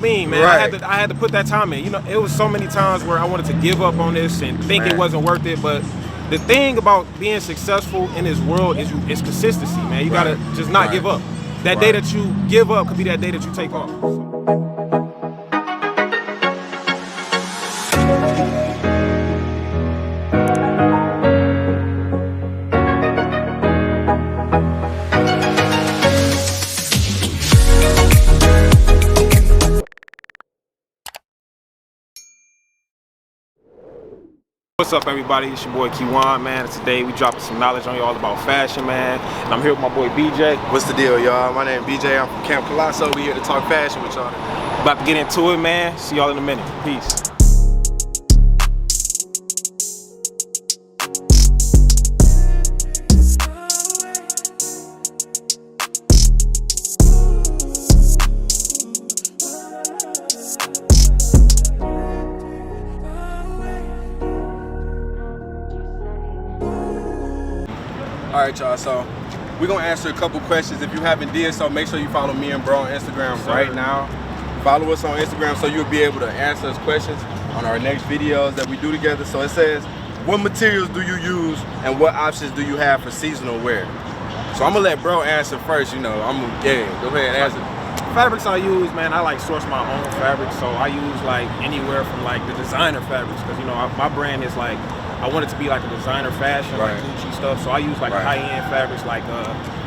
Man, right. I had to put that time in. You know, it was so many times where I wanted to give up on this and think it wasn't worth it. But the thing about being successful in this world is consistency, man. You gotta just not give up. That day that you give up could be that day that you take off. What's up, everybody? It's your boy Kijuan, man. And today we dropping some knowledge on y'all about fashion, man. And I'm here with my boy BJ. What's the deal, y'all? My name is BJ. I'm from Camp Colosso. We here to talk fashion with y'all. About to get into it, man. See y'all in a minute. Peace. All right, y'all, so we're gonna answer a couple questions. If you haven't did so, make sure you follow me and bro on Instagram right now. Follow us on Instagram so you'll be able to answer us questions on our next videos that we do together. So it says, what materials do you use and what options do you have for seasonal wear? So I'm gonna let bro answer first, you know. Go ahead and answer. Fabrics I use, man, I like source my own fabrics. So I use like anywhere from like the designer fabrics, because you know, my brand is like, I want it to be like a designer fashion, like Gucci stuff. So I use like high-end fabrics like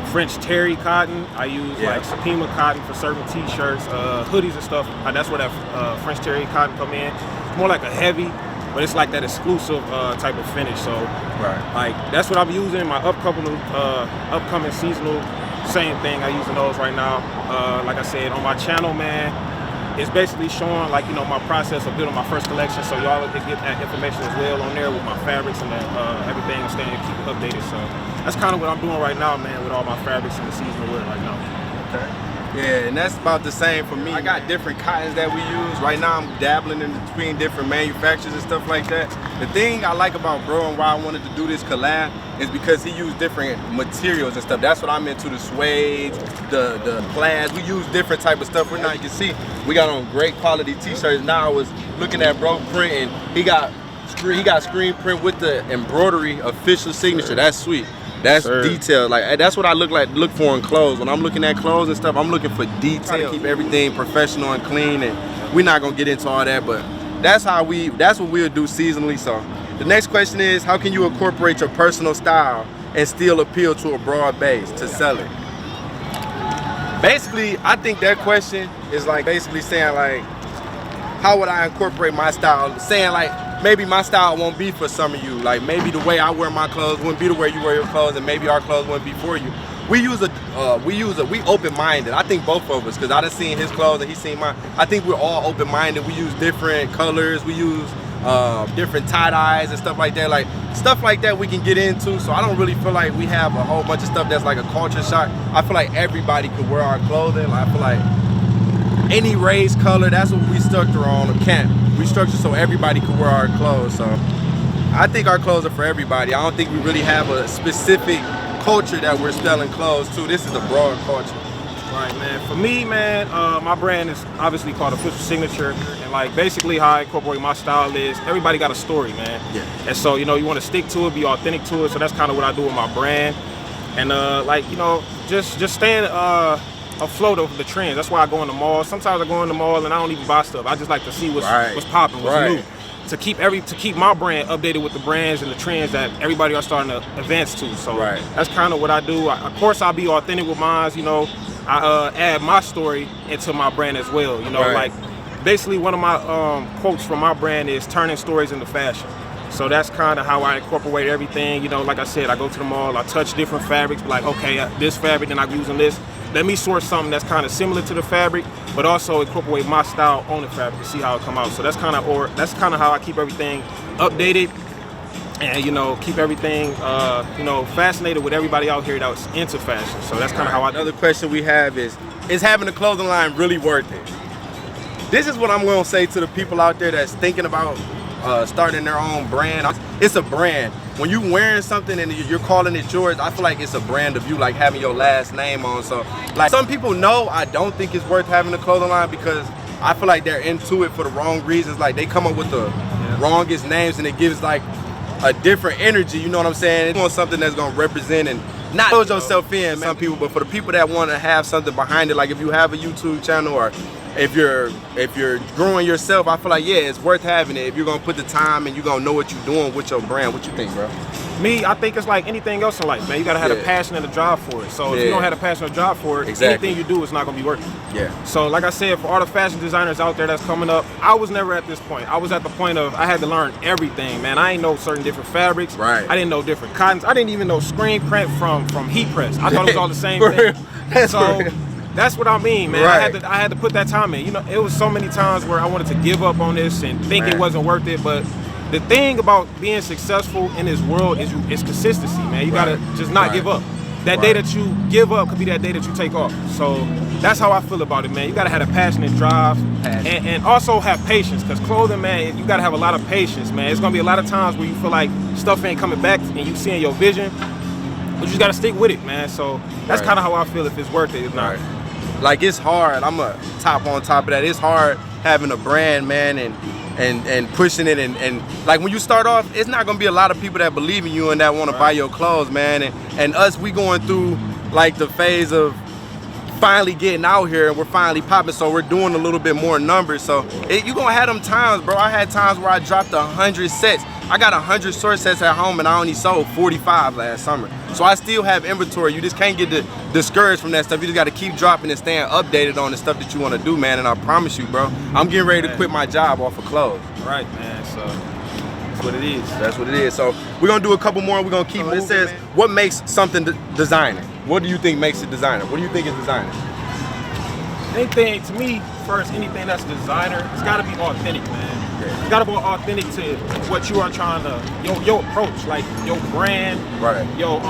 French terry cotton. I use like Supima cotton for certain t-shirts, hoodies and stuff. That's where that French terry cotton come in. It's more like a heavy, but it's like that exclusive type of finish. So like that's what I'm using. My upcoming seasonal, same thing. I'm using those right now. Like I said, on my channel, man, it's basically showing like, you know, my process of building my first collection, so y'all can get that information as well on there with my fabrics and everything, and staying keep it updated. So that's kind of what I'm doing right now, man, with all my fabrics and the seasonal wear right now. Okay. Yeah, and that's about the same for me. I got different cottons that we use. Right now I'm dabbling in between different manufacturers and stuff like that. The thing I like about bro and why I wanted to do this collab is because he used different materials and stuff. That's what I'm into, the suede, the plaids. We use different type of stuff. Right now you can see we got on great quality t-shirts. Now I was looking at bro print and he got screen print with the embroidery official signature. That's sweet. That's detailed. Like that's what I look for in clothes. When I'm looking at clothes and stuff, I'm looking for detail. Try to keep everything professional and clean, and we're not gonna get into all that, but that's what we'll do seasonally. So the next question is, how can you incorporate your personal style and still appeal to a broad base to sell it? Basically, I think that question is like basically saying like, how would I incorporate my style? Saying like, maybe my style won't be for some of you. Like maybe the way I wear my clothes wouldn't be the way you wear your clothes, and maybe our clothes wouldn't be for you. We open-minded. I think both of us, because I done seen his clothes and he seen mine. I think we're all open-minded. We use different colors. We use different tie-dyes and stuff like that. Like stuff like that we can get into. So I don't really feel like we have a whole bunch of stuff that's like a culture shock. I feel like everybody could wear our clothing. Like, I feel like any race, color, that's what we structure on a camp. We structure so everybody can wear our clothes. So I think our clothes are for everybody. I don't think we really have a specific culture that we're selling clothes to. This is a broad culture. Right, man. For me, man, my brand is obviously called Official Signature, and like basically how I incorporate my style is everybody got a story, man. Yeah. And so, you know, you want to stick to it, be authentic to it. So that's kind of what I do with my brand, and like, you know, just staying afloat of the trends. That's why I go in the mall. Sometimes I go in the mall and I don't even buy stuff. I just like to see what's popping, what's new. To keep my brand updated with the brands and the trends that everybody are starting to advance to. So that's kind of what I do. Of course, I'll be authentic with mine. You know, I add my story into my brand as well. You know, like basically one of my quotes from my brand is turning stories into fashion. So that's kind of how I incorporate everything. You know, like I said, I go to the mall, I touch different fabrics, like, okay, this fabric, then I'm using this. Let me source something that's kind of similar to the fabric, but also incorporate my style on the fabric to see how it come out. So that's kind of how I keep everything updated, and you know, keep everything you know, fascinated with everybody out here that's into fashion. So that's kind of how I do. Another question we have is having a clothing line really worth it? This is what I'm gonna say to the people out there that's thinking about starting their own brand. It's a brand. When you wearing something and you're calling it yours, I feel like it's a brand of you, like having your last name on. So like some people know I don't think it's worth having a clothing line because I feel like they're into it for the wrong reasons. Like they come up with the wrongest names, and it gives like a different energy. You know what I'm saying? It's on something that's gonna represent and not put yourself in, some people, but for the people that want to have something behind it, like if you have a YouTube channel or if you're growing yourself, I feel like it's worth having it if you're gonna put the time and you're gonna know what you're doing with your brand. What you think, bro? Me, I think it's like anything else in life, man. You gotta have a passion and a drive for it. So if you don't have a passion or drive for it, anything you do is not gonna be worth it. Yeah. So like I said, for all the fashion designers out there that's coming up, I was never at this point. I was at the point of I had to learn everything, man. I ain't know certain different fabrics. Right. I didn't know different cottons. I didn't even know screen print from heat press. I thought it was all the same thing. That's what I mean, man. Right. I had to put that time in. You know, it was so many times where I wanted to give up on this and think it wasn't worth it, but the thing about being successful in this world is consistency, man. You gotta just not give up. That day that you give up could be that day that you take off. So that's how I feel about it, man. You gotta have a passion and drive, and also have patience. Cause clothing, man, you gotta have a lot of patience, man. It's gonna be a lot of times where you feel like stuff ain't coming back and you seeing your vision, but you just gotta stick with it, man. So that's kind of how I feel if it's worth it. If not. Like it's hard. I'm a top on top of that. It's hard having a brand, man, and pushing it and like when you start off, it's not gonna be a lot of people that believe in you and that want to buy your clothes, man. And us, we going through like the phase of finally getting out here and we're finally popping, so we're doing a little bit more numbers. So you gonna have them times, bro. I had times where I dropped 100 sets. I got 100 short sets at home and I only sold 45 last summer. So I still have inventory. You just can't get discouraged from that stuff. You just got to keep dropping and staying updated on the stuff that you want to do, man. And I promise you, bro, I'm getting ready to quit my job off of clothes. Right, man. So that's what it is. That's what it is. So we're gonna do a couple more and we're gonna keep it. It says, what makes something designer? What do you think makes it designer? What do you think is designer? Anything, to me, first, anything that's designer, it's gotta be authentic, man. It's gotta be authentic to what you are trying to, your approach, like your brand, your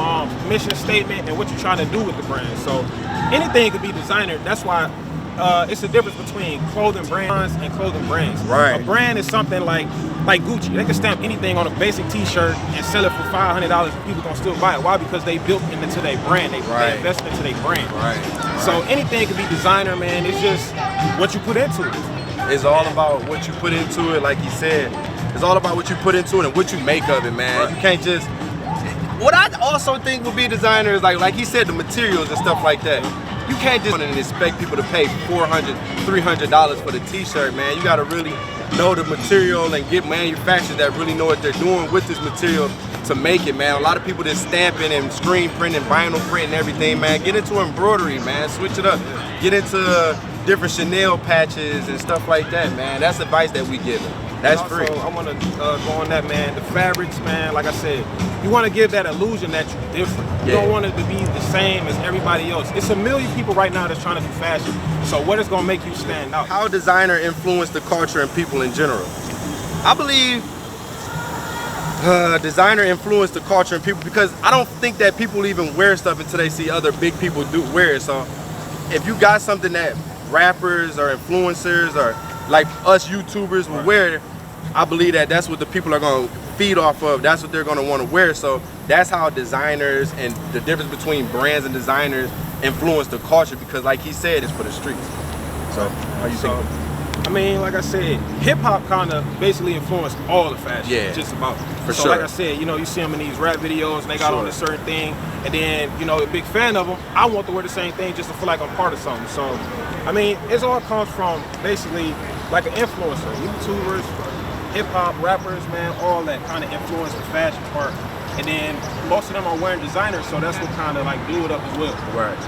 mission statement, and what you're trying to do with the brand. So anything could be designer. That's why it's the difference between clothing brands and clothing brands. Right. A brand is something like Gucci. They can stamp anything on a basic T-shirt and sell it for $500, and people gonna still buy it. Why? Because they built into their brand. They invested into their brand. So anything can be designer, man. It's just what you put into it. It's all about what you put into it, like he said. It's all about what you put into it and what you make of it, man. You can't just... What I also think would be designer is like he said, the materials and stuff like that. You can't just expect people to pay $400, $300 for the T-shirt, man. You gotta really know the material and get manufacturers that really know what they're doing with this material to make it, man. A lot of people just stamping and screen printing, vinyl printing, everything, man. Get into embroidery, man. Switch it up. Get into different Chanel patches and stuff like that, man. That's advice that we give them. That's free. I want to go on that, man. The fabrics, man, like I said, you want to give that illusion that you're different. You don't want it to be the same as everybody else. It's a million people right now that's trying to do fashion. So what is going to make you stand out? How designer influenced the culture and people in general? I believe designer influenced the culture and people, because I don't think that people even wear stuff until they see other big people do wear it. So if you got something that rappers or influencers or like us YouTubers will wear, I believe that that's what the people are going to feed off of. That's what they're going to want to wear. So that's how designers and the difference between brands and designers influence the culture, because like he said, it's for the streets. So how you think? I mean, like I said, hip hop kind of basically influenced all the fashion, just about. For so sure. Like I said, you know, you see them in these rap videos and they got on a certain thing, and then, you know, a big fan of them, I want to wear the same thing just to feel like I'm part of something. So, I mean, it all comes from basically like an influencer, YouTubers, hip hop, rappers, man, all that kind of influence the fashion part. And then most of them are wearing designers, so that's what kind of like blew it up as well. Right.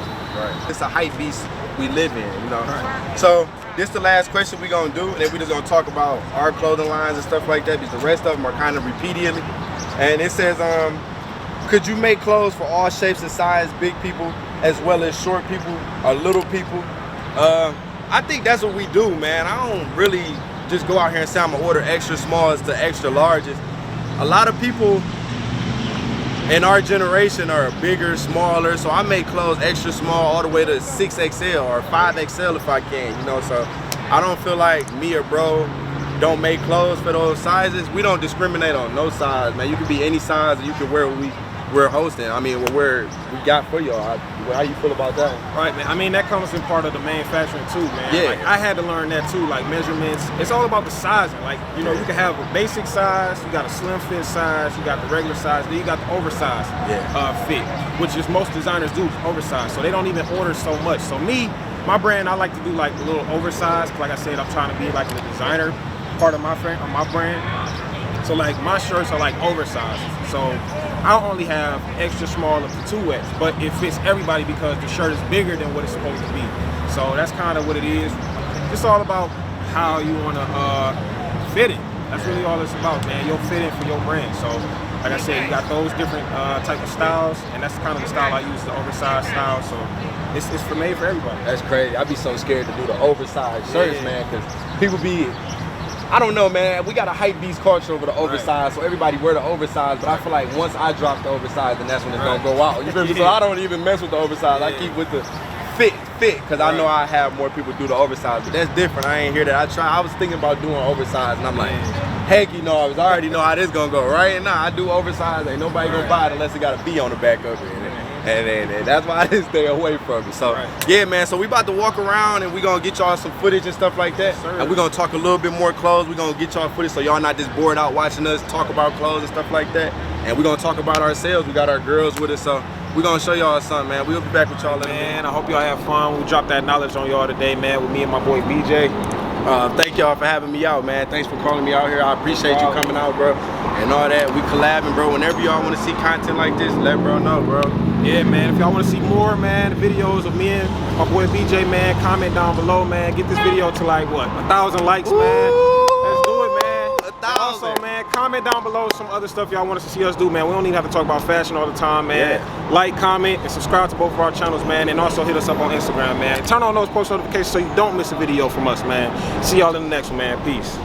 It's a hype beast we live in, you know. So this the last question we're gonna do, and then we're just gonna talk about our clothing lines and stuff like that, because the rest of them are kind of repeatedly. And it says, could you make clothes for all shapes and sizes, big people as well as short people or little people? I think that's what we do, man. I don't really just go out here and say I'm gonna order extra smalls to extra larges. A lot of people in our generation are bigger, smaller, so I make clothes extra small all the way to 6XL or 5XL if I can, you know. So I don't feel like me or bro don't make clothes for those sizes. We don't discriminate on no size, man. You can be any size and you can wear what we're hosting. I mean, what we got for y'all. How you feel about that? Right, man. I mean, that comes in part of the manufacturing too, man. Yeah. Like, I had to learn that too, like measurements. It's all about the sizing. Like, you know, you can have a basic size, you got a slim fit size, you got the regular size, then you got the oversized fit, which is most designers do, oversized. So they don't even order so much. So me, my brand, I like to do like a little oversized. Like I said, I'm trying to be like the designer part of my brand. So like my shirts are like oversized. So I only have extra small up to 2X, but it fits everybody because the shirt is bigger than what it's supposed to be. So that's kind of what it is. It's all about how you want to fit it. That's really all it's about, man. You'll fit it for your brand. So like I said, you got those different type of styles, and that's kind of the style I use, the oversized style. So it's made for everybody. That's crazy. I'd be so scared to do the oversized shirts, man, because people be, I don't know, man. We got a hype beast culture over the oversized, so everybody wear the oversized. But I feel like once I drop the oversized, then that's when it's gonna go out. You feel me? So I don't even mess with the oversized. I keep with the fit, because I know I have more people do the oversized. But that's different. I ain't hear that. I was thinking about doing oversized, and I'm like, heck, you know, I already know how this gonna go, right? And now I do oversized. Ain't nobody gonna buy it unless it got a B on the back of it. And that's why I didn't stay away from it. So yeah, man, so we about to walk around and we gonna get y'all some footage and stuff like that. And we're gonna talk a little bit more clothes. We're gonna get y'all footage so y'all not just bored out watching us talk about clothes and stuff like that. And we're gonna talk about ourselves. We got our girls with us, so we're gonna show y'all something, man. We'll be back with y'all in a minute. Man, I hope y'all have fun. We dropped that knowledge on y'all today, man, with me and my boy BJ. Thank y'all for having me out, man. Thanks for calling me out here. I appreciate you coming out, bro, and all that. We collabing, bro. Whenever y'all want to see content like this, let bro know, bro. Yeah, man. If y'all want to see more, man, videos of me and my boy BJ, man, comment down below, man. Get this video to like, what, 1,000 likes, man. Let's do it, man. 1,000. Also, man, comment down below some other stuff y'all want us to see us do, man. We don't even have to talk about fashion all the time, man. Like, comment, and subscribe to both of our channels, man. And also hit us up on Instagram, man. Turn on those post notifications so you don't miss a video from us, man. See y'all in the next one, man. Peace.